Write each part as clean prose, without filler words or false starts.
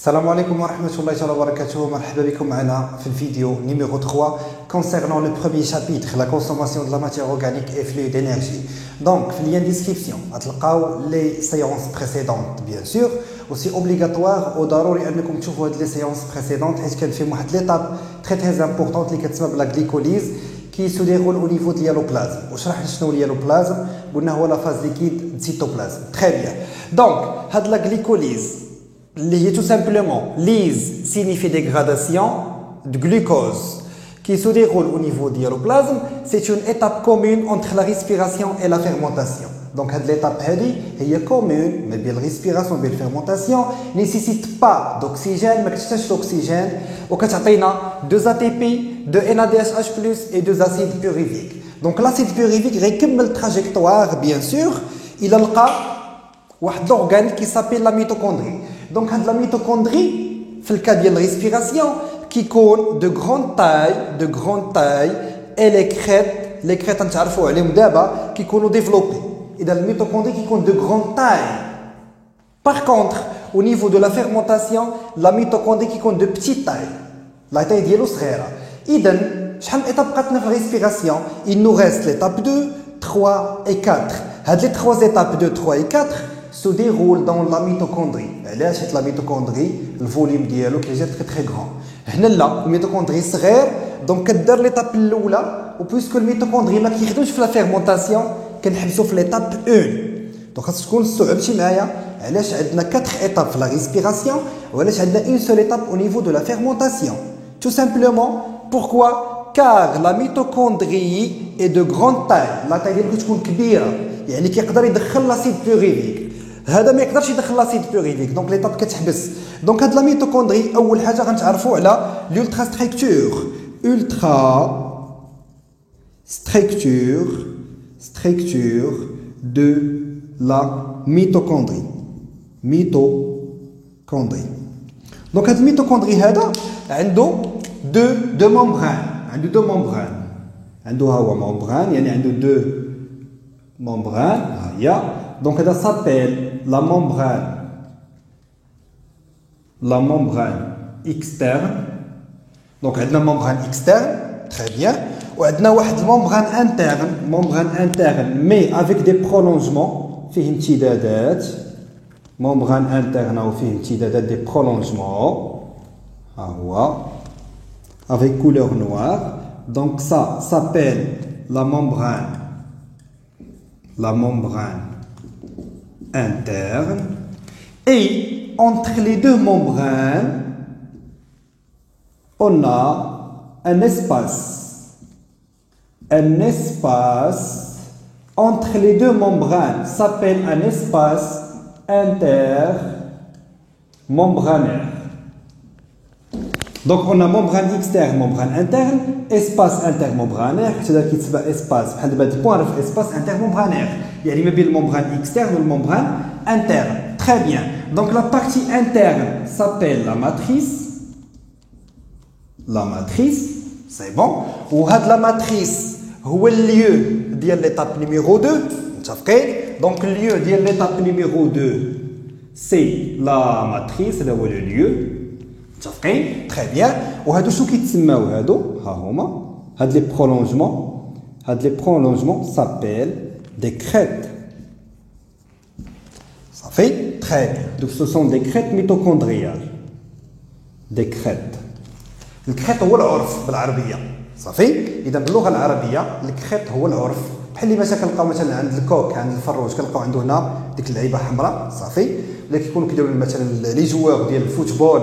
Salam alaikum wa rahmatullahi wa barakatuh. Marhaba bikum معنا في الفيديو numéro 3 concernant le premier chapitre, la consommation de la matière organique et flux d'énergie. Donc, في lien description, غتلقاو les séances précédentes bien sûr, aussi obligatoire وضروري انكم تشوفوا هاد les séances précédentes حيت كان فيهم واحد l'étape très importante اللي كتسمى بلا glycolyse qui se déroule au niveau de l'hyaloplasme. وشرحنا شنو l'hyaloplasme, قلنا هو la phase liquide de cytoplasme. Très bien. Donc, هاد la glycolyse tout simplement, lyse signifie dégradation de glucose qui se déroule au niveau du l'hyaloplasme. C'est une étape commune entre la respiration et la fermentation. Donc, l'étape est commune, mais bien la respiration et la fermentation ne nécessite pas d'oxygène, mais que l'oxygène, ou que deux ATP, deux NADH+, et deux acides pyruviques. Donc, l'acide pyruvique récupère la trajectoire, bien sûr, il a un organe qui s'appelle la mitochondrie. Donc, la mitochondrie, dans le cas de la respiration, qui compte de grande taille, et les crêtes, qui sont développées. Et dans la mitochondrie qui compte de grande taille. Par contre, au niveau de la fermentation, la mitochondrie qui compte de petite taille. La taille est très Et donc, chaque étape de la respiration, il nous reste l'étape 2, 3 et 4. Les trois étapes 2, 3 et 4 se déroule dans la mitochondrie. La mitochondrie, le volume dialogue est très grand. La mitochondrie est rare, donc l'étape l'oula, puisque la mitochondrie ما كيخدمش في la fermentation, كنحبسوا في l'étape 1. Donc خاص تكون استوعبتي معايا علاش عندنا 4 étapes في la respiration وعلاش عندنا une seule étape au niveau de la fermentation. Tout simplement, pourquoi? Car la mitochondrie est de grande taille. La taille ديالها تكون كبيره، يعني كيقدر يدخل l'acide pyruvique. هذا ما يقدرش يدخل لاسيد بيوريفيك، دونك ليطاب كتحبس. دونك هاد لا ميتوكوندري اول حاجه غنتعرفوا على l'ultra structure de la mitochondrie. دونك هاد الميتوكوندري هذا عنده دو ممبران، عنده هو ممبران، يعني عنده دو ممبران. ها هي. Donc, ça s'appelle la membrane externe. Donc, on a une membrane externe, très bien. Et on a une membrane interne, mais avec des prolongements. Membrane interne des prolongements. Avec couleur noire. Donc, ça s'appelle la membrane interne. Et entre les deux membranes, on a un espace entre les deux membranes s'appelle un espace intermembranaire. Donc on a membrane externe, membrane interne, espace intermembranaire, c'est-à-dire qu'il s'appelle espace, espace intermembranaire. Il y a le membrane externe ou le membrane interne. Très bien. Donc la partie interne s'appelle la matrice. C'est bon. Ou la matrice, où est le lieu de l'étape numéro 2. Donc le lieu de l'étape numéro 2, c'est la matrice, là où est le lieu. Très bien. Ou هادو شنو كيتسماو هادو؟ ها هما. هاد les prolongements s'appellent des crêtes. Ça fait très bien. Donc ce sont des crêtes mitochondriales. Des crêtes. الكريت هو العرف بالعربيه. صافي. اذا باللغه العربيه الكريت هو العرف. بحال اللي كنلقاو مثلا عند الكوك، عند الفروج كنلقاو عنده هنا ديك اللعيبه حمراء. صافي. اللي كيكونوا كيديروا مثلا لي جوار ديال الفوتبول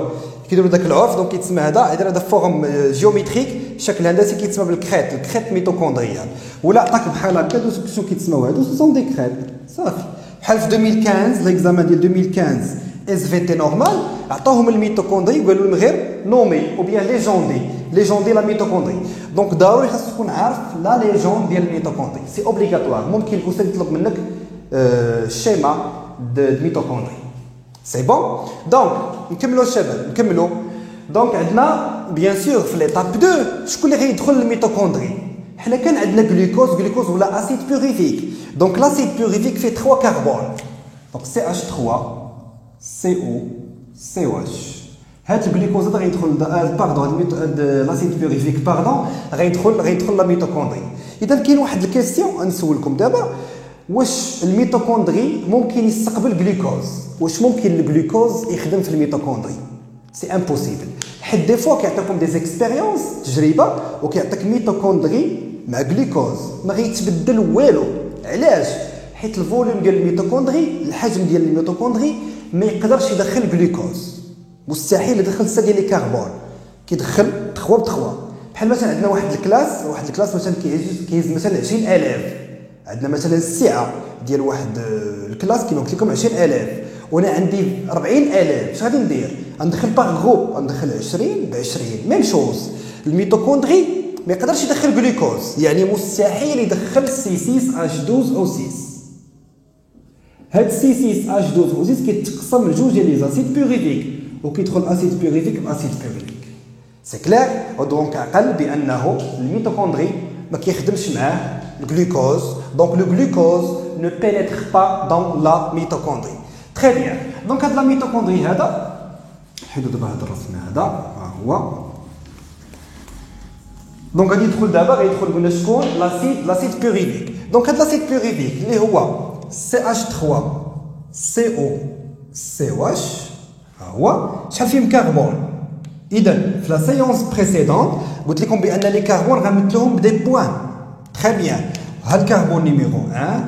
كيديروا داك العرف، دونك كيتسمى هذا فورم جيومتريك، شكل هندسي كيتسمى بالكريت، الكريت ميتوكوندريال. ولا عطاك بحال هكا شنو كيتسماو هادو؟ سون دي كريت. صافي. بحال في 2015 ليكزامان ديال 2015 اس في تي نورمال عطاوهم الميتوكوندري وقالوا لهم غير نومي او بيان ليجوندي لا ميتوكوندري. دونك ضروري خاصك تكون عارف لا ليجوند ديال الميتوكوندري، سي اوبليغاتوار. ممكن الاستاذ يطلب منك الشيما د ميتوكوندري. سي بون. دونك نكملوا الشباب نكملوا. دونك عندنا بيان سور في ليتاب 2 شكون اللي غيدخل الميتوكوندري؟ حنا كان عندنا جلوكوز ولا اسيد بيوريفيك. دونك لاسيد بيوريفيك فيه 3 كربون. دونك CH3 CO COH. هاد الجلوكوز هذا غيدخل باردون لاسيد بيوريفيك باردون غيدخل لا ميتوكوندري. اذا كاين واحد الكيستيون نسولكم دابا، واش الميتوكوندري ممكن يستقبل جلوكوز؟ واش ممكن الجلوكوز يخدم في الميتوكوندري؟ سي امبوسيبل. حيت دي فوا كيعطيكم دي زيكسبيريونس تجربه وكيعطيك ميتوكوندري مع جلوكوز ما غيتبدل والو. علاش؟ حيت الفوليوم ديال الميتوكوندري، الحجم ديال الميتوكوندري ما يقدرش يدخل جلوكوز، مستحيل يدخل سا ديال الكربون، كيدخل 3 ب 3. بحال مثلا عندنا واحد الكلاس مثلا كيهز مثلا 20000، عندنا مثلا السعه ديال واحد الكلاس كيما قلت لكم 20000 وانا عندي 40000. اش غادي ندير؟ غندخل باغ جروب، غندخل 20 ب 20. ميم شوز الميتوكوندري ما يقدرش يدخل جلوكوز، يعني مستحيل يدخل C6H12 او 6. هاد C6H12 او 6 كيتقسم لجوج ديال لي زاسيد بيوريفيك وكيدخل اسيد بيوريفيك باسيد بيوريفيك. سي كلير. ودونك عقل بانه الميتوكوندري ما كيخدمش معاه الجلوكوز، دونك لو جلوكوز ne pénètre pas dans la mitochondrie. Très bien. دونك هاد لا ميتوكوندري هذا حيدو دابا هاد الرسم هذا ها هو. دونك غادي يدخل دابا غيدخل قلنا شكون؟ لاسيد بيوريفيك. دونك هاد لاسيد بيوريفيك اللي هو CH3 CO COH ها هو شحال فيه من كربون. اذا في لا سيونس بريسيدونت قلت لكم بان لي كربون غنمثلوهم بدي بوان. تري بيان. ها الكربون نيميرو 1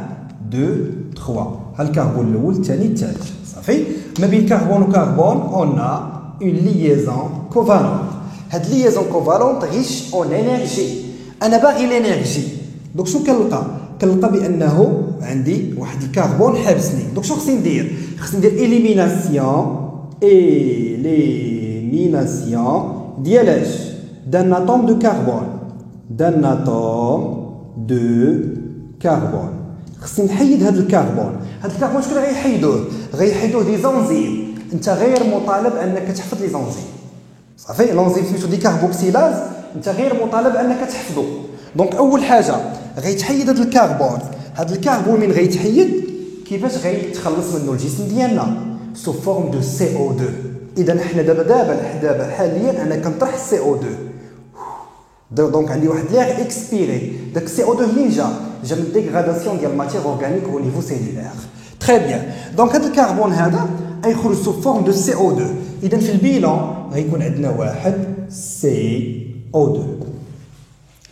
2 3، ها الكربون الاول الثاني الثالث. صافي. ما بين كربون وكربون اون اون ليزون كوفالونت. هاد ليزون كوفالونت ريش اون انرجي. انا باغي الانرجي، دونك شنو كنلقى بانه عندي واحد الكربون حابسني. دونك شنو خصني ندير؟ خصني ندير إليميناسيون ديال اش؟ دان اتوم دو كربون. خصني نحيد هاد الكربون. شكون غيحيدوه؟ دي زنزيم. انت غير مطالب انك تحفظ لي زنزيم. صافي. لونزيم سميتو دي كاربوكسيلاز، انت غير مطالب انك تحفظو. دونك اول حاجه غيتحيد هاد الكربون. هاد الكربون من غيتحيد كيفاش غيتخلص منه الجسم ديالنا؟ سو فورم دو CO2. اذا حنا دابا حاليا انا كنطرح CO2. دونك عندي واحد لير اكسبيري. داك CO2 منين جا من ديغراداسيون ديال الماتير اورغانيك او نيفو سيلولير. تري بيان. دونك هاد الكربون هذا غيخرج سو فورم دو CO2. اذا في البيلون غيكون عندنا واحد CO2.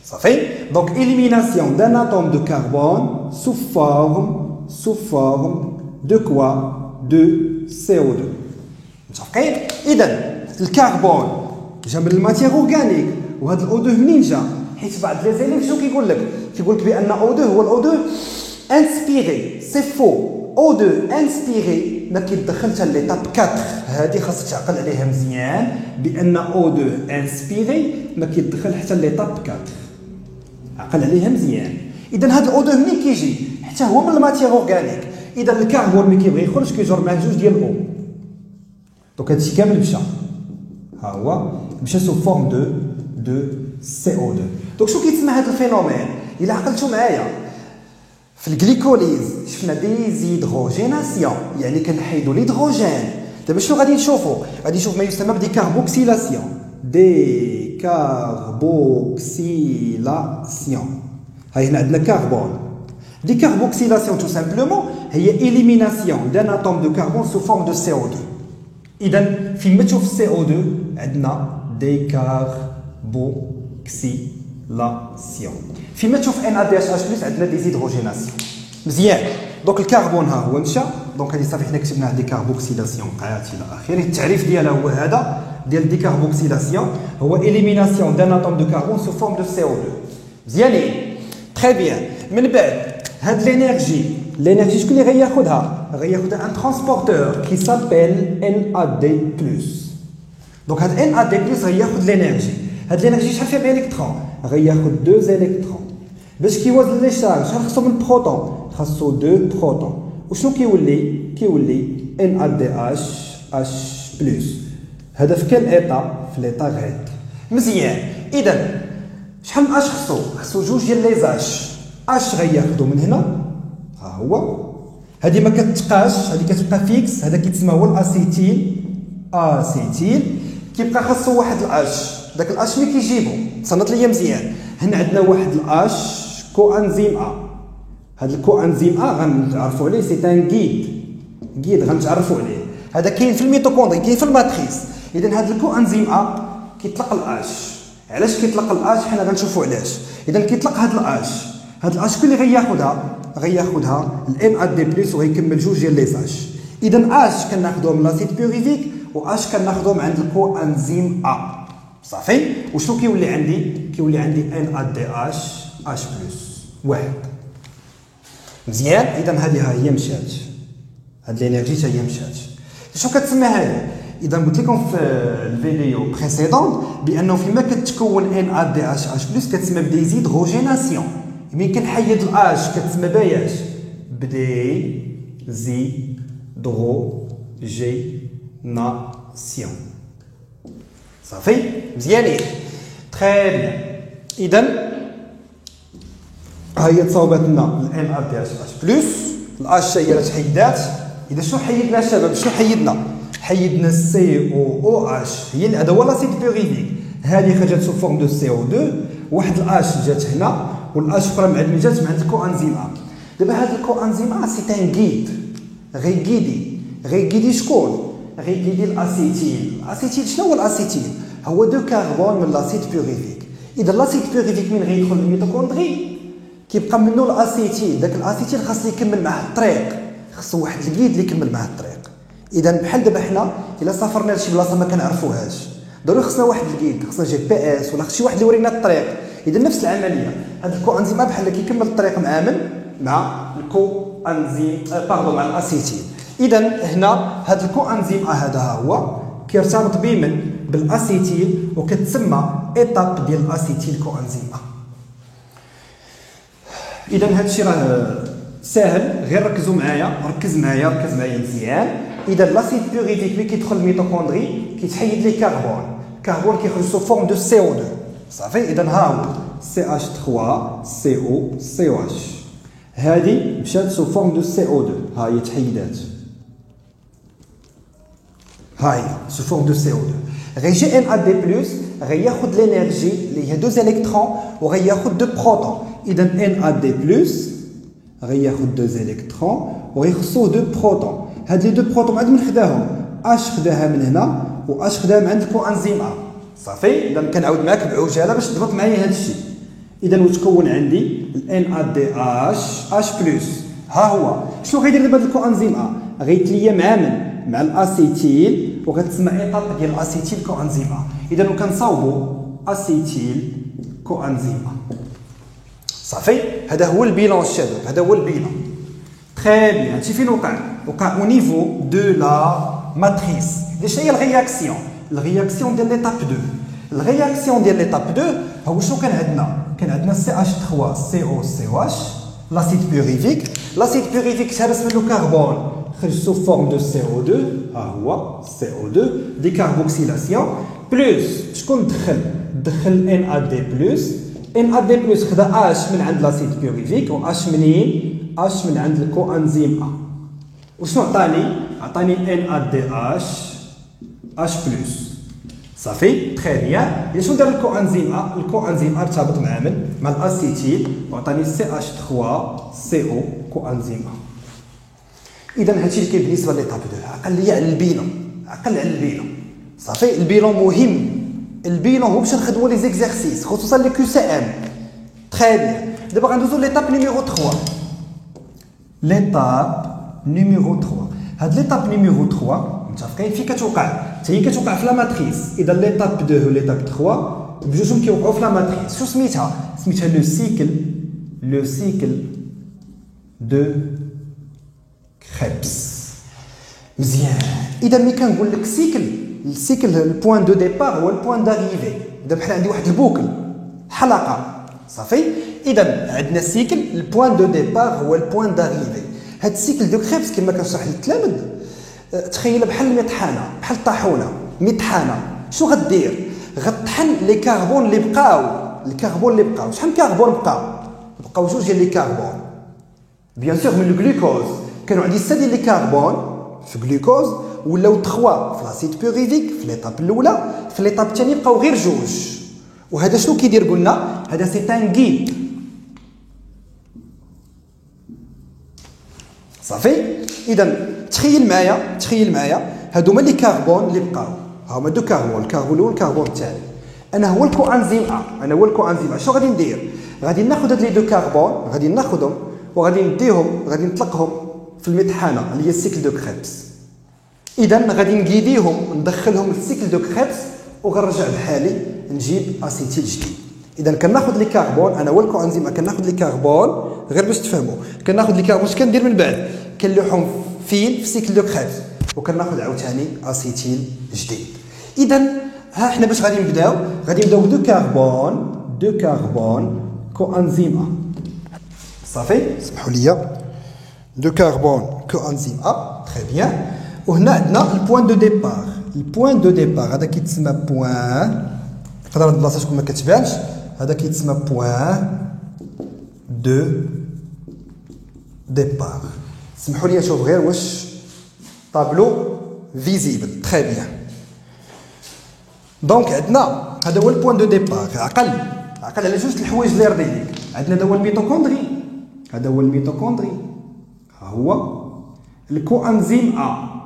صافي. دونك إليميناسيون دان اتوم دو كربون sous forme de quoi? De CO2. متفقين؟ إذا الكربون جا من الماتير اورغانيك، وهذا الأو2 منين جا؟ حيت بعض لي زيليم شنو كيقول لك بأن O2 هو الأو2 انسبيري. سي فو. O2 انسبيري ما كيدخلش ليطاب 4. هذه خاصك تعقل عليها مزيان بأن O2 انسبيري ما كيدخل حتى ليطاب 4. عقل عليها مزيان. اذا هذا الاو 2 منين كيجي؟ حتى هو من الماتير اورغانيك. اذا الكربون ملي كيبغي يخرج كيجر معاه جوج ديال الاو. دونك هادشي كامل مشى. ها هو مشى سو فورم دو CO2. دونك شنو كيتسمى هذا الفينومين؟ الا عقلتوا معايا في الجليكوليز شفنا ديزيدروجيناسيون، يعني كنحيدوا الهيدروجين. دابا شنو غادي نشوفوا؟ غادي نشوف ما يسمى بديكاربوكسيلاسيون. ديكاربوكسيلاسيون. هاي هنا عندنا كربون. ديكاربوكسيلاسيون تو سامبلومون هي إليميناسيون دان اتوم دو كربون سو فورم دو CO2. إذا فيما تشوف CO2 عندنا ديكاربوكسيلاسيون. فيما تشوف NADH+ عندنا ديزيدروجيناسيون. مزيان. دونك الكربون ها هو مشى. دونك هذه صافي حنا كتبناها ديكاربوكسيلاسيون قاعات الى اخره. التعريف ديالها هو هذا ديال ديكاربوكسيلاسيون، هو إليميناسيون دان اتوم دو كربون سو فورم دو CO2. مزيانين. تري بيان. من بعد هاد لينيرجي شكون اللي غياخذها؟ غياخذها ان ترانسبورتور كي سابيل NAD+. دونك هاد NAD+ غياخذ لينيرجي. هاد لينيرجي شحال فيها الكترون؟ غياخذ 2 الكترون. باش كيوازن لي شارج شحال خصو من بروتون؟ خاصو 2 بروتون. وشنو كيولي NADH+. هذا في كال ايطا؟ في ليطا غريك. مزيان. اذا شحال من اش خصو جوج ديال لي زاش. اش غياخذو من هنا ها هو. هذه ما كتبقاش، هذه كتبقى فيكس. هذا كيتسمى هو الاسيتيل. كيبقى خاصو واحد الاش، داك الاش ملي كيجيبو تصنت ليا مزيان. هنا عندنا واحد الاش كو انزيم ا. هذا الكو انزيم ا غنتعرفوا عليه سي ان جيد غنتعرفوا عليه. هذا كاين في الميتوكوندري، كاين في الماتريس. اذا هذا الكو انزيم ا كيطلق الاش. علاش كيطلق الاش؟ حنا غنشوفوا علاش. اذا كيطلق هذا الاش، هذا الاش كل اللي غياخذها الان ا دي بلس وغيكمل جوج ديال لي اش. اذا اش كناخذوهم من لاسيد بيوريفيك واش كناخذوهم عند الكو انزيم ا. صافي. وشنو كيولي عندي؟ كيولي عندي ان ا دي اش بلس واحد. مزيان. اذا هذه ها هي مشات، هاد الانرجي حتى هي مشات. شنو كتسمى هذه؟ اذا قلت لكم في الفيديو بريسيدون بانه فيما كتكون ان ا دي اش بلس كتسمى بديزيدروجيناسيون. ملي كنحيد الاش كتسمى باياش؟ بديزيدروجيناسيون. صافي. مزيانين. تري بيان. اذا ها هي تصاوبات لنا الان ا دي اش بلس. الاش هي اللي تحيدات. اذا شنو حيدنا الشباب؟ شنو حيدنا؟ حيدنا السي او اش، هي هذا هو لاسيد بيوريفيك. هذه خرجت سو فورم دو سي او 2. واحد الاش جات هنا والاش اخرى من عند جات من عند الكو انزيم ا. دابا هذا الكو انزيم ا سي ان جيد، غيجيدي شكون؟ غيجيدي الاسيتيل. الاسيتيل شنو هو الاسيتيل؟ هو دو كربون من لاسيد بيوريفيك. اذا لاسيد بيوريفيك من غيدخل للميتوكوندري كيبقى منه الاسيتيل. داك الاسيتيل خاص يكمل معاه الطريق، خاصو واحد الجيد اللي يكمل معاه الطريق. اذا بحال دابا حنا الا سافرنا لشي بلاصه ما كنعرفوهاش ضروري خصنا واحد الجيد، خصنا جي بي اس ولا شي واحد اللي يورينا الطريق. اذا نفس العمليه هذا الكو انزيم بحال كيكمل الطريق مع الكو انزيم مع الاسيتيل. اذا هنا هذا الكو انزيم هذا هو كيرتبط بمن؟ بالاسيتيل وكتسمى ايتاب ديال الاسيتيل كو انزيم ا. اذا هذا الشيء راه ساهل، غير ركز معايا مزيان. اذا لاسيد بيوريفيك ملي كيدخل الميتوكوندري كيتحيد ليه كربون كيخرج سو فورم دو سي او 2. صافي. اذا ها هو سي اش 3 سي او اش. هذه مشات سو فورم دو سي او 2. ها هي تحيدات، ها هي سو فورم دو سي او 2. غيجي ان ا دي بلس غياخد لينيرجي اللي هي 2 الكترون وغياخد 2 بروتون. اذا ان ا دي بلس غياخد 2 الكترون وغيخصوه 2 بروتون. هاد لي 2 بروتون عاد من خداهم؟ اش خداها من هنا واش خداها من عند الكو انزيم ا. صافي. اذا كنعاود معاك بعجاله باش تضبط معايا هاد الشيء. اذا وتكون عندي الان ا دي اش بلس. ها هو شنو غيدير دابا الكو انزيم ا؟ غيتليا مع من؟ مع الاسيتيل وغتسمى ايطاب ديال الاسيتيل كو انزيم ا. اذا كنصاوبوا اسيتيل كو انزيم ا. صافي. هذا هو البيلون الشباب، هذا هو البيلون. تري بيان. هادشي فين وقع؟ وقع او نيفو دو لا ماتريس. شنو هي الرياكسيون؟ الرياكسيون ديال ليتاب 2. الرياكسيون ديال ليتاب 2 هو شنو كان عندنا؟ كان عندنا سي اش 3 سي او اش لاسيد بيوريفيك. لاسيد بيوريفيك تهرس منه كربون خرج سو فورم دو سي او 2. ها هو سي او 2 دي كاربوكسيلاسيون بلس شكون دخل ان ا دي بلس. ان ا دي بلس خدا اش من عند لاسيد بيوريفيك و اش منين؟ اش من عند الكو انزيم ا. وشنو عطاني ان ا دي اش بلس. صافي. تري بيان. شنو دار الكو انزيم ا؟ الكو انزيم ا ارتبط مع من؟ مع الاسيتيل وعطاني سي اش 3 سي او كو انزيم ا. اذا هادشي اللي كاين بالنسبه ليطاب 2. عقل ليا على البيلون. صافي. البيلون مهم. البيلون هو باش نخدموا لي زيكزارسيس خصوصا لي كيو سي ام. تري بيان. دابا غندوزو ليطاب نيميرو 3. ليطاب نيميرو 3. هاد ليطاب نيميرو 3 متفقين فين كتوقع؟ حتى هي كتوقع في لا ماتريس. اذا ليطاب 2 و ليطاب 3 بجوجهم كيوقعوا في لا ماتريس. شو سميتها؟ سميتها لو سيكل دو كريبس. مزيان. اذا ملي كنقول لك السيكل البوان دو ديبار هو البوان داريفي. دابا بحال عندي واحد البوكل حلقه. صافي. اذا عندنا السيكل البوان دو ديبار هو البوان داريفي. هاد السيكل دو كريبس كما كنشرح للتلامذ تخيل بحال المطحنه، بحال الطاحونه مطحنه. شنو غدير؟ غطحن لي كربون اللي بقاو. شحال من كربون بقاو 2 ديال لي كربون بيان سور من الجلوكوز. كانوا عندي 6 ديال لي كربون في جلوكوز ولاو 3 في لاسيد بيوريفيك في ليطاب الاولى. في ليطاب الثاني بقاو غير جوج. وهذا شنو كيدير؟ قلنا هذا سي ان غيد. صافي. اذا تخيل معايا هادوما لي كربون اللي بقاو، هما دو كربون، الكربون الاول والكربون الثاني. انا هو الكوانزيم ا، شنو غادي ندير؟ غادي ناخذ هاد لي دو كربون، غادي ناخذهم وغادي نديهم، غادي نطلقهم في المطحنه اللي هي السيكل دو كريبس. اذا غادي نقيديهم ندخلهم للسيكل دو كريبس وغنرجع بحالي نجيب اسيتيل جديد. اذا كناخذ لي كربون، انا هو الكوانزيم كناخذ لي كربون غير باش تفهموا، كناخذ لي كربون. اش كندير من بعد؟ كنلوحهم فين في سيكل دو كريبس وكناخذ عاوتاني اسيتيل جديد. اذا ها حنا باش غادي نبداو بدو كربون كوانزيم ا. صافي. اسمحوا لي، دو كربون كوانزيم ا. تري بيان. وهنا عندنا البوان دو ديبار. هذا كيتسمى بوان، نقدر هاد البلاصه تكون ما كتبانش، هذا كيتسمى بوان دو ديبار. سمحوا لي نشوف غير واش طابلو فيزيبل. تري بيان. دونك عندنا هذا هو البوان دو ديبار. عقل على جوج الحوايج اللي رضي ليك. عندنا هذا هو الميتوكوندري، ها هو الكوانزيم ا.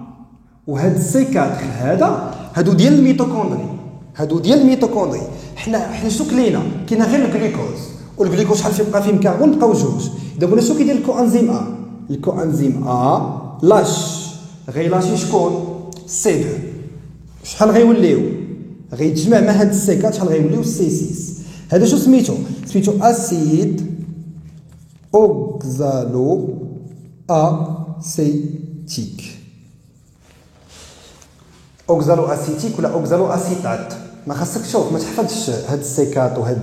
وهاد سي 4 هادو ديال الميتوكوندري. حنا شنو كلينا؟ كاين غير الجلوكوز، والجلوكوز شحال فيه بقى فيه كربون؟ بقاو جوج. دابا شنو كيدير الكوانزيم ا؟ الكوانزيم ا غيلاشي شكون؟ سي 2. شحال غيوليو؟ غيتجمع مع هاد السي 4 شحال غيوليو؟ سي 6. هذا شو سميتو اسيد اوكزالو اسيتيك. اوكزالو اسيتيك ولا اوكزالو اسيتات. ما خاصك تشوف، ما تحفظش هاد السيكات وهاد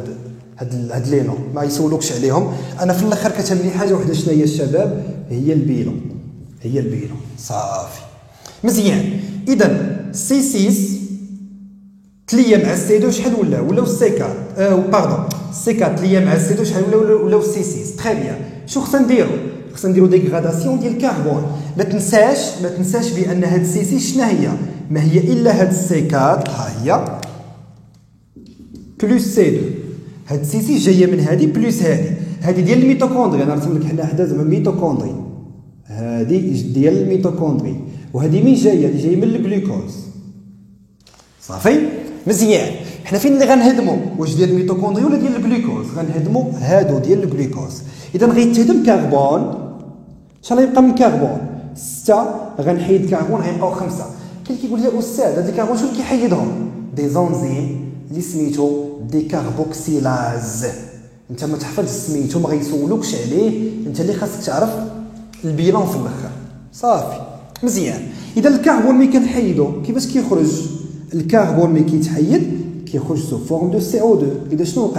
لي نو، ما يسولوكش عليهم. انا في الاخر كتهمني حاجه وحده، شنو هي الشباب؟ هي البيلو. صافي مزيان. اذا سي 6 تليا مع السي 2 شحال ولاو السي 4 باردون، السي 4 تليا مع السي 2 شحال ولاو السي 6. تري بيان. شنو خصنا نديرو؟ ديغراداسيون ديال الكربون. ما تنساش بان هاد السي 6 شنو هي؟ ما هي الا هاد السي 4 ها هي بلوس سي 2. هاد السي 6 جايه من هادي بلوس هادي ديال الميتوكوندري. انا رسم لك حنا حدا زعما ميتوكوندري، هادي ديال الميتوكوندري. وهادي مين جايه؟ اللي جايه من الجلوكوز. صافي مزيان. حنا فين اللي غنهدمو؟ واش ديال الميتوكوندري ولا ديال الجلوكوز؟ غنهدمو هادو ديال الجلوكوز. اذا غيتهدم كربون، شحال غيبقى من كربون؟ 6. غنحيد كربون غيبقاو 5. كاين كيقول لي استاذ هاد الكربون شنو كيحيدهم؟ دي زونزيم اللي سميتو دي كاربوكسيلاز. انت ما تحفظش سميتو، ما غيسولوكش عليه، انت اللي خاصك تعرف البيلون في الاخر. صافي مزيان. اذا الكربون ملي كنحيدو كيفاش كيخرج؟ الكربون ملي كيتحيد كيخرج سو فورم دو سي او 2. اذا شنو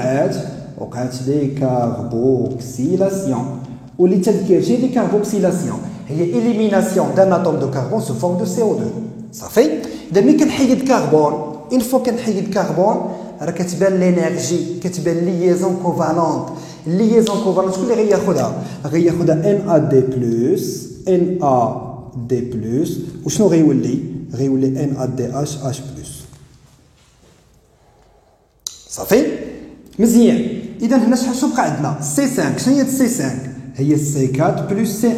وقعات دي كاربوكسيلاسيون. واللي تذكر شي دي كاربوكسيلاسيون هي إليميناسيون دان اتوم دو كربون سو فورم دو سي او 2. صافي. اذا ملي كنحيد كربون، اون فوا كنحيد كربون راه كتبان لينيرجي، كتبان ليزون كوفالونت. الليزون كوفالونت شكون اللي غياخدها؟ ان ا دي بلس. وشنو غيولي ان ا دي اش بلس. صافي مزيان. اذا هنا شحال بقى عندنا؟ سي 5. شنو هي سي 5؟ هي سي 4 بلس سي 1.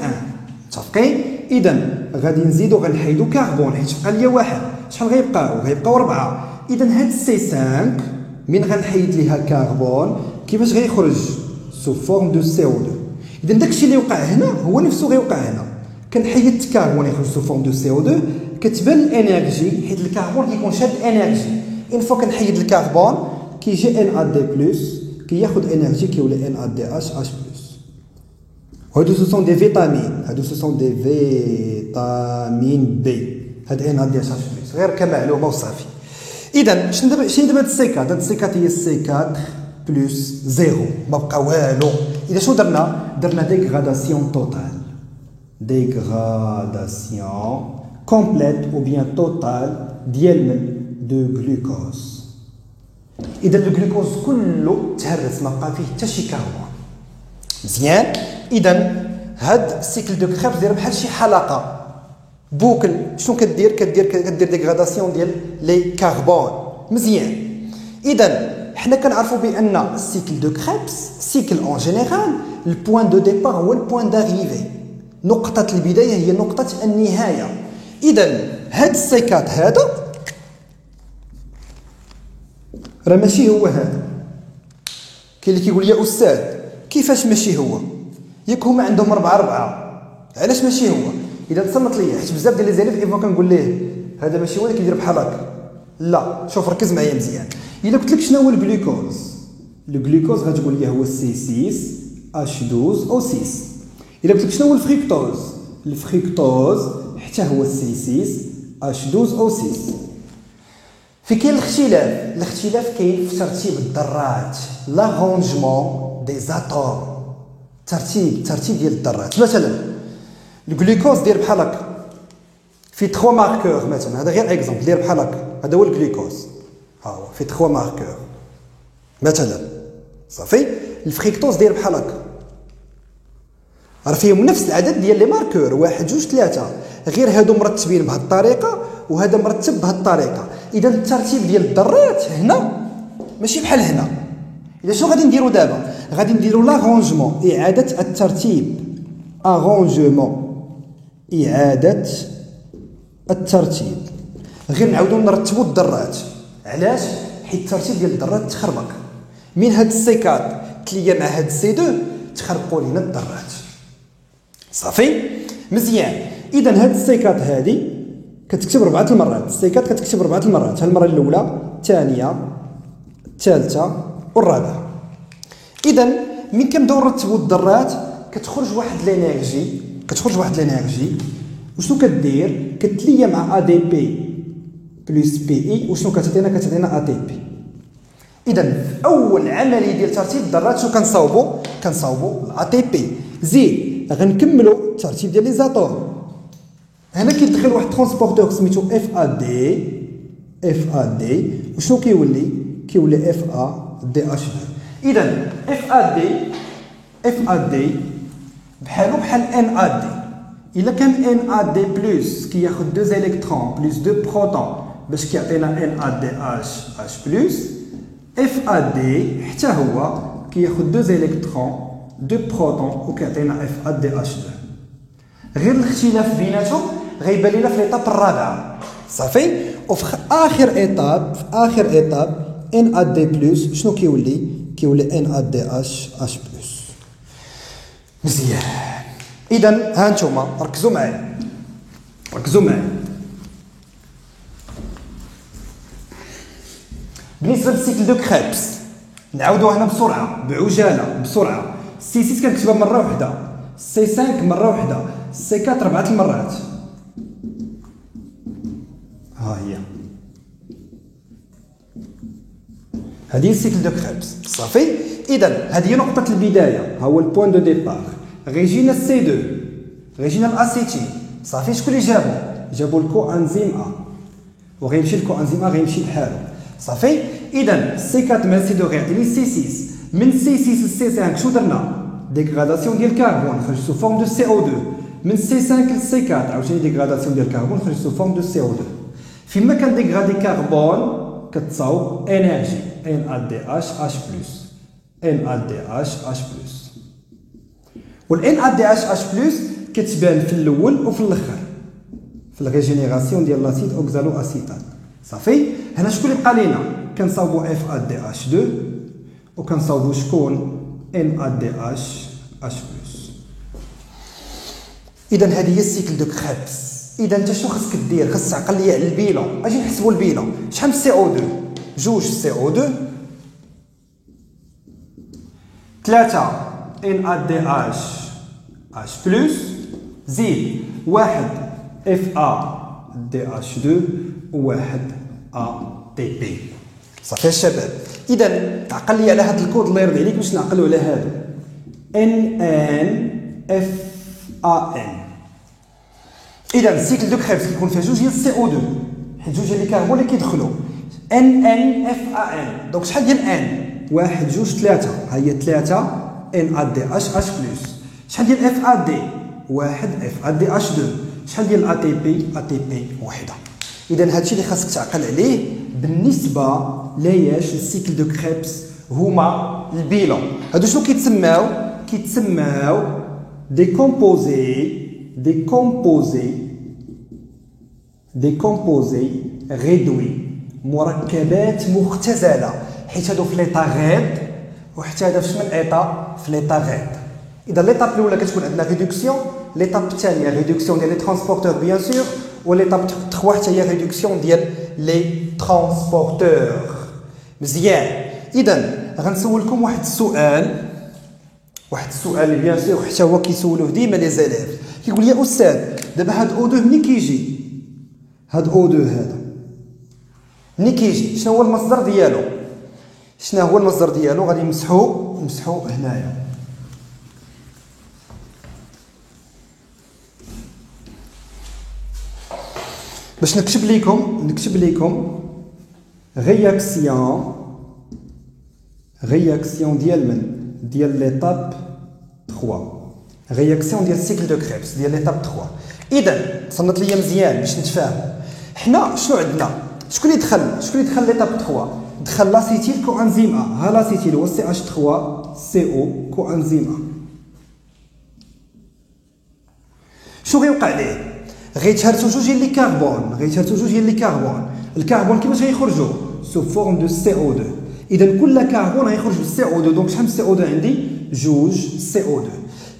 متفقين؟ اذا غادي نزيدو غنحيدو كربون حيت بقى ليا واحد. شحال غيبقاو 4. اذا هاد سي 5 من غنحيد ليها كربون كيفاش غيخرج؟ سو فورم دو سي او 2. اذا داكشي اللي وقع هنا هو نفسه غيوقع هنا. كنحيد الكربون يخرج سو فورم دو سي او 2، كتبان الانرجي حيت الكربون كيكون شاد انرجي. اون فوا كنحيد الكربون كيجي ان ا دي بلس كياخد انرجي كيولي ان ا دي اش بلس. هادو سو دي فيتامين، بي. هاد ان ا دي اش بلس غير كمعلومه وصافي. اذا شنو دابا هاد السي 4؟ هاد السي 4 هي السي 4 بلس 0، ما بقى والو. اذا شنو درنا ديغراداسيون توتال، ديغراداسيون كومبليت او بيان توتال ديال من دو غلوكوز. اذا الجلوكوز كله تهرس ما بقى فيه حتى شي كربون. مزيان. اذا هاد السيكل دو كريبس داير بحال شي حلقه بوكل. شنو كدير ديغراداسيون ديال لي كربون. مزيان. اذا حنا كنعرفوا بان السيكل دو كريبس سيكل اون جينيرال البوان دو ديبار هو البوان داريفي، نقطه البدايه هي نقطه النهايه. اذا هاد السيكات هذا راه ماشي هو هذا. كاين اللي كيقول يا استاذ كيفاش ماشي هو؟ ياك هما عندهم 4 علاش ماشي هو؟ اذا تصنت ليا حيت بزاف ديال لي زيليف ايفون كنقول ليه هذا ماشي هو اللي كيدير بحال هكا. لا شوف ركز معايا مزيان. الا قلت لك شنو هو الجلوكوز، الجلوكوز غتقول لي هو C6H12O6. الا قلت لك شنو هو الفريكتوز، الفريكتوز حتى هو C6H12O6. في كاين الاختلاف، الاختلاف كاين في ترتيب الذرات، لارونجمون دي زاتوم، ترتيب ديال الذرات. مثلا الجلوكوز داير بحال هكا في 3 ماركور، مثلا هذا غير اكزومبل، داير بحال هكا، هذا هو الجلوكوز، ها هو في 3 ماركور مثلا صافي. الفريكتوز داير بحال هكا، راه فيهم نفس العدد ديال لي ماركور 1 2 3، غير هادو مرتبين بهذه الطريقه وهذا مرتب بهذه الطريقه. اذا الترتيب ديال الذرات هنا ماشي بحال هنا. اذا شنو غادي نديرو دابا؟ غادي نديرو لارونجمون، اعاده الترتيب، ارونجمون اعاده الترتيب، غير نعاودو نرتبو الذرات. علاش؟ حيت الترتيب ديال الذرات تخربق من هاد السيكات تليا مع هاد سي 2 تخربقوا لينا الذرات صافي مزيان. اذا هاد السيكات هادي كتكتب 4 المرات، السيكات كتكتب 4 المرات، المره الاولى الثانيه الثالثه والرابعه. اذا من كنبداو نرتبوا الذرات كتخرج واحد الانرجي، وشنو كدير؟ كتليا مع ا دي بي بلس بي اي، وشنو كتعطينا ا تي بي. اذا في اول عمليه ديال ترتيب الذرات شنو كنصاوبوا ا تي بي. زيد غنكملوا الترتيب ديال لي زاتوم. هنا كيدخل واحد ترونسبورتور سميتو اف ا دي، وشنو كيولي اف ا دي اش 2. اذا اف ا دي بحالو بحال ان ا دي. الا كان ان ا دي بلس كياخذ 2 الكترون بلس 2 بروتون باش كيعطينا ان ا دي اش بلس، اف ا دي حتى هو كياخذ 2 الكترون 2 بروتون وكيعطينا اف ا دي اش 2. غير الاختلاف بيناتهم غيبان لينا في ليطاب الرابعه صافي. وفي اخر ايطاب ان ا دي بلس شنو كيولي ان ا دي اش بلس. مزيان. اذا ها انتوما ركزوا معايا بالنسبه للسيكل دو كريبس نعاودوها هنا بسرعه. سي 6 كنكتبها مره واحده، سي 5 مره واحده، سي 4 4 المرات. ها هي هذه السيكل دو كريبس صافي. اذا هذه نقطه البدايه، ها هو البوان دو ديبار. غيجينا سي 2، غيجينا الاسيتين صافي. شكون اللي جابوا الكو انزيم ا، وغيمشي الكو انزيم ا غيمشي بحالو صافي. اذا سي 4 مع سي 2 غيعطيني سي 6. من سي 6 لسي 5 شنو درنا؟ ديغراداسيون ديال الكربون خرج سو فورم دو سي او 2. من سي 5 لسي 4 عاوتاني ديغراداسيون ديال الكربون خرج سو فورم دو سي او 2. فيما كان ديغرادي كربون كتصاوب انرجي ان ا دي اش بلس، والان ا دي اش بلس كتبان في الاول وفي الاخر في الريجينيراسيون ديال لاسيد اوكزالو اسيتال صافي. هنا شكون اللي بقى لينا؟ كنصاوبوا اف ا دي اش 2 وكنصاوبوا شكون ان ا دي اش بلس. اذا هذه هي السيكل دو كريبس. اذا انت شنو خاصك دير؟ خاصك تعقل ليا على البيلون. اجي نحسبوا البيلون. شحال من سي او 2؟ 2 سي او 2، 3 ان ا دي اش بلس، زيد 1 اف ا دي اش 2 و1 ا تي بي صافي الشباب. اذا تعقل لي على هذا الكود الله يرضي عليك باش نعقلوا على هذا ان اف ا ان. اذا السيكل دو كريبس كيكون فيها 2 ديال سي او 2 حيت 2 ديال لي كربون اللي كيدخلوا ان اف ا ان. دونك شحال ديال ان؟ 1 2 3، ها هي 3 ان ا دي اش بلس. شحال ديال اف ا دي؟ 1 اف ا دي اش 2. شحال ديال ا تي بي وحده. اذا هادشي اللي خاصك تعقل عليه بالنسبه لياش السيكل دو كريبس هما البيلون. هادو شنو كيتسماو دي كومبوزي غيدوي، مركبات مختزله، حيت هادو في ليطا غيد وحتى هذا في شمن ايطا في ليطا غيد. اذا ليطاب الاولى كتكون عندنا ريدكسيون، ليطاب الثانيه ريدكسيون ديال لي ترانسبورتور بيان سور، وليطاب 3 حتى هي ريدكسيون ديال لي ترانسبورتور. مزيان. اذا غنسولكم واحد السؤال بيان سور حتى هو كيسولوه ديما لي زيليف، كيقول لي استاذ دابا هاد او 2 ملي كيجي، هاد او 2 هذا ملي كيجي شنو هو المصدر ديالو؟ غادي نمسحو هنايا. باش نكتب لكم رياكسيون ديال من؟ ديال ليطاب 3، رياكسيون ديال السيكل دو كريبس ديال ليطاب 3. اذا صنت ليا مزيان باش نتفاهم. حنا شنو عندنا؟ شكون اللي دخل ليطاب 3؟ دخل لاسيتيل كو انزيم ا. ها لاسيتيل هو سي اش 3 سي او كو انزيم ا. شنو غيوقع ليه؟ غيتهرسوا جوج ديال لي كربون، الكربون كيفاش غيخرجوا؟ سو فورم دو سي او 2. اذا كل كربون غيخرج بالسي او 2. دونك شحال من سي او 2 عندي؟ جوج سي او 2.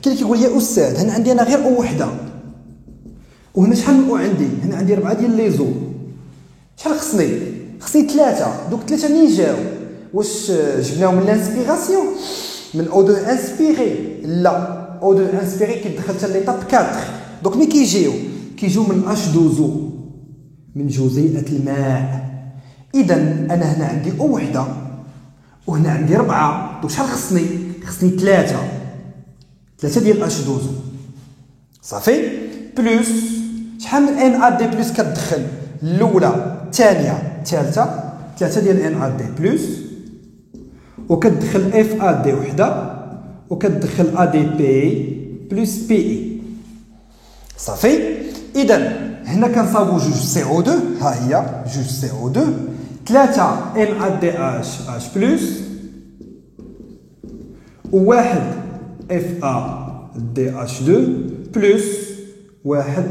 كاين اللي كيقول لي استاذ هنا عندي انا غير او وحده، وهنا شحال من او عندي؟ هنا عندي 4 ديال لي زو. شحال خصني 3. دوك 3 منين جاو؟ واش جبناهم من الانسبيراسيون من او 2 انسبيري؟ لا، او 2 انسبيري كيدخل حتى ليطاب 4. دوك ملي كيجيو من اش 2 من جزيئة الماء. اذا انا هنا عندي او وحده وهنا عندي 4، دوك شحال خصني 3 ديال اش 2 صافي. بلوس شحال من ان ا دي بلوس كتدخل؟ الاولى، الثانيه، الثالثه، 3 ديال ان ا دي بلوس، وكتدخل اف ا دي وحده، وكتدخل ا دي بي بلوس بي اي صافي. اذا هنا كنصاوبوا جوج سي او 2، ها هي جوج سي او 2، 3 ان ا دي اش بلوس، وواحد اف ا دي اش 2 بلوس واحد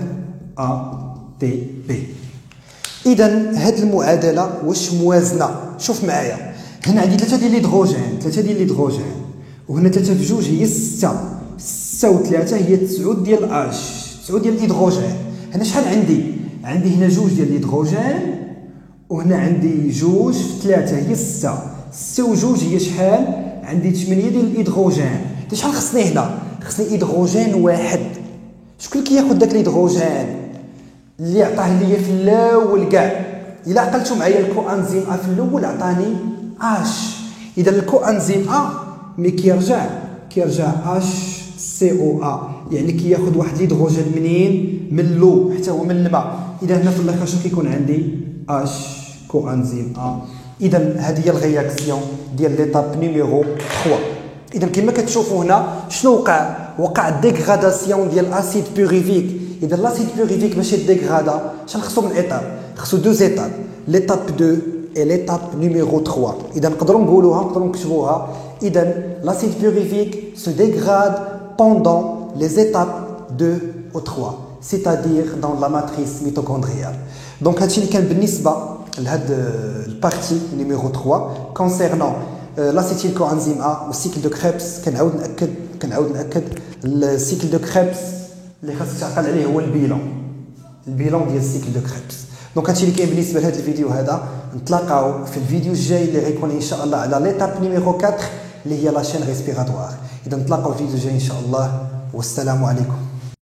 ا دي بي. اذا هاد المعادله واش موازنه؟ شوف معايا، هنا عندي 3 ديال الهيدروجين، وهنا 3 في 2 هي 6، 6 و 3 هي 9 ديال اش، 9 ديال الهيدروجين. هنا شحال عندي؟ عندي هنا 2 ديال الهيدروجين، وهنا عندي 2 في 3 هي 6، 6 و 2 هي شحال؟ عندي 8 ديال الهيدروجين. شحال خصني هنا؟ خصني هيدروجين واحد. شكون اللي كياخذ داك الهيدروجين اللي عطاه ليا في الاول كاع؟ الا عقلتوا معايا الكو انزيم ا في الاول عطاني اش. اذا الكو انزيم ا مي كيرجع اش سي او ا، يعني كياخذ واحد الهيدروجين منين؟ من اللو حتى هو من الماء. اذا هنا في الاخر شنو كيكون عندي؟ اش كو انزيم ا. اذا هذه هي الرياكسيون ديال ليطاب نيميرو 3. اذا كما كتشوفوا هنا شنو وقع ديغراداسيون ديال اسيد بيوريفيك. اذا لاسيد بيوريفيك باش يديغرادا شحال خصو من ايطاب؟ خصو 2 ايطاب، ليطاب 2 et l'étape numéro 3. إذا نقدروا نقولوها، نقدروا نكتبوها. إذا l'acide purifique se dégrade pendant les étapes 2 ou 3, c'est-à-dire dans la matrice mitochondriale. Donc هادشي اللي كان بالنسبة لهاد البارتي نيميرو 3 concernant l'acétyl coenzyme A والسيكل دو كريبس. كنعاود نأكد السيكل دو كريبس اللي خاصك تعقل عليه هو البيلون ديال السيكل دو كريبس. دونك هادشي اللي كاين بالنسبه لهذا الفيديو هذا. نتلاقاو في الفيديو الجاي اللي غيكون ان شاء الله على ليتاب نيميرو 4 اللي هي لا شين ريسبيراتوار. اذا نتلاقاو في الفيديو الجاي ان شاء الله، والسلام عليكم.